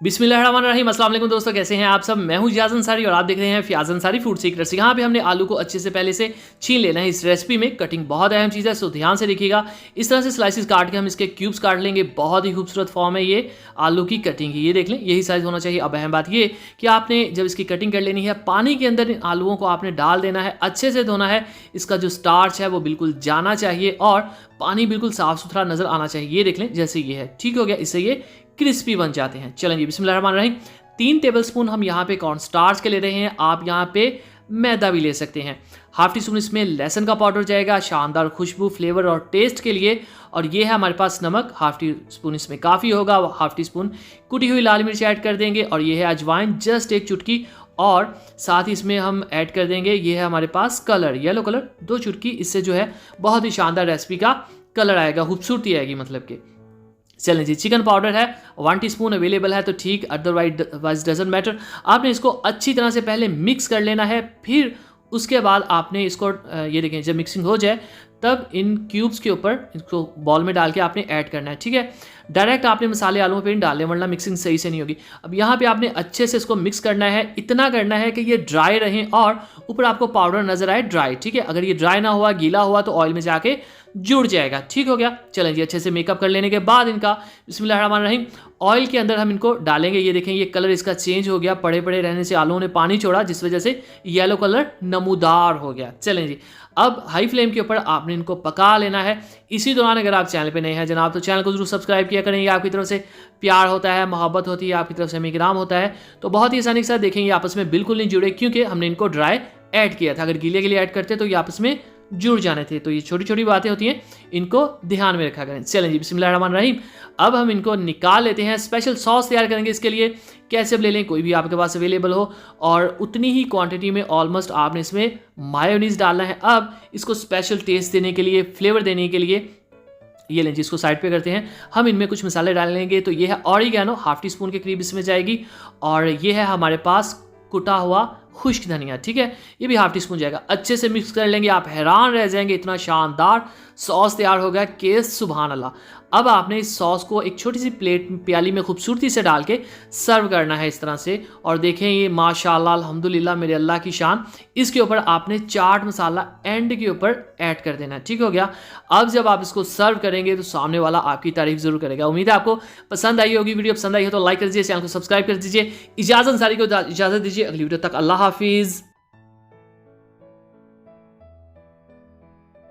बिस्मिल्लाहिर्रहमानिर्रहीम। अस्सलाम वालेकुम दोस्तों, कैसे हैं आप सब। मैं हूं इजाज़ अंसारी और आप देख रहे हैं फ़ियाज़ अंसारी फूड सीक्रेट्स। यहाँ पे हमने आलू को अच्छे से पहले से छीन लेना है। इस रेसिपी में कटिंग बहुत अहम चीज़ है, सो ध्यान से देखिएगा। इस तरह से स्लाइसिस काट के हम इसके क्यूब्स काट लेंगे। बहुत ही खूबसूरत फॉर्म है ये आलू की कटिंग की। ये देख लें, यही साइज़ होना चाहिए। अब अहम बात ये कि आपने जब इसकी कटिंग कर लेनी है, पानी के अंदर इन आलूओं को आपने डाल देना है, अच्छे से धोना है। इसका जो स्टार्च है वो बिल्कुल जाना चाहिए और पानी बिल्कुल साफ़ सुथरा नज़र आना चाहिए। ये देख लें, जैसे ये है, ठीक हो गया। इससे ये क्रिस्पी बन जाते हैं। चलें जी, बिस्मिल्लाहिर्रहमानिर्रहीम। 3 टेबलस्पून हम यहाँ पे कॉर्न स्टार्च के ले रहे हैं। आप यहाँ पे मैदा भी ले सकते हैं। हाफ टी स्पून इसमें लहसुन का पाउडर जाएगा, शानदार खुशबू, फ्लेवर और टेस्ट के लिए। और ये है हमारे पास नमक, हाफ टी स्पून इसमें काफ़ी होगा। हाफ टी स्पून कुटी हुई लाल मिर्च ऐड कर देंगे। और ये है अजवाइन, जस्ट एक चुटकी। और साथ ही इसमें हम ऐड कर देंगे, ये है हमारे पास कलर, येलो कलर, 2 चुटकी। इससे जो है बहुत ही शानदार रेसिपी का कलर आएगा, खूबसूरती आएगी मतलब कि। चलें जी, चिकन पाउडर है 1 टीस्पून अवेलेबल है तो ठीक, अदरवाइज डजंट मैटर। आपने इसको अच्छी तरह से पहले मिक्स कर लेना है। फिर उसके बाद आपने इसको ये देखें, जब मिक्सिंग हो जाए तब इन क्यूब्स के ऊपर इसको बॉल में डाल के आपने ऐड करना है, ठीक है। डायरेक्ट आपने मसाले आलूओं पे नहीं डालने, वरना मिक्सिंग सही से नहीं होगी। अब यहाँ पे आपने अच्छे से इसको मिक्स करना है। इतना करना है कि ये ड्राई रहें और ऊपर आपको पाउडर नजर आए ड्राई, ठीक है। अगर ये ड्राई ना हुआ, गीला हुआ तो ऑयल में जाके जुड़ जाएगा, ठीक हो गया। चलें जी, अच्छे से मेकअप कर लेने के बाद इनका बिस्मिल्लाहिर्रहमानिर्रहीम ऑयल के अंदर हम इनको डालेंगे। ये देखें, ये कलर इसका चेंज हो गया। पड़े पड़े रहने से आलूओं ने पानी छोड़ा, जिस वजह से येलो कलर नमूदार हो गया। चलें जी, अब हाई फ्लेम के ऊपर आपने इनको पका लेना है। इसी दौरान अगर आप चैनल पे नए हैं जनाब, तो चैनल को जरूर सब्सक्राइब किया करें। ये आपकी तरफ से प्यार होता है, मोहब्बत होती है, आपकी तरफ से हमें इकराम होता है। तो बहुत ही आसानी के साथ देखेंगे, आपस में बिल्कुल नहीं जुड़े, क्योंकि हमने इनको ड्राई ऐड किया था। अगर गीले गीले ऐड करते तो ये आपस में जुड़ जाने थे। तो ये छोटी छोटी बातें होती हैं, इनको ध्यान में रखा करें। चलें जी, बिस्मिल्लाहिर्रहमानिर्रहीम। अब हम इनको निकाल लेते हैं। स्पेशल सॉस तैयार करेंगे इसके लिए। कैसे ले लें, कोई भी आपके पास अवेलेबल हो, और उतनी ही क्वांटिटी में ऑलमोस्ट आपने इसमें मायोनीज डालना है। अब इसको स्पेशल टेस्ट देने के लिए, फ्लेवर देने के लिए, ये लें जी, इसको साइड पे करते हैं। हम इनमें कुछ मसाले डाल लेंगे। तो ये है ऑरिगेनो, हाफ टी स्पून के करीब इसमें जाएगी। और ये है हमारे पास कुटा हुआ खुश्क धनिया, ठीक है, ये भी हाफ टी स्पून जाएगा। अच्छे से मिक्स कर लेंगे। आप हैरान रह जाएंगे, इतना शानदार सॉस तैयार हो गया कि सुभान अल्लाह। अब आपने इस सॉस को एक छोटी सी प्लेट प्याली में खूबसूरती से डाल के सर्व करना है इस तरह से। और देखें, ये माशाल्लाह अल्हम्दुलिल्लाह, मेरे अल्लाह की शान। इसके ऊपर आपने चाट मसाला एंड के ऊपर ऐड कर देना है, ठीक हो गया। अब जब आप इसको सर्व करेंगे तो सामने वाला आपकी तारीफ जरूर करेगा। उम्मीद है आपको पसंद आई होगी। वीडियो पसंद आई हो तो लाइक कर दीजिए, चैनल को सब्सक्राइब कर दीजिए। इजाज़त अंसारी को इजाज़त दीजिए, अगली वीडियो तक अल्लाह हाफिज़।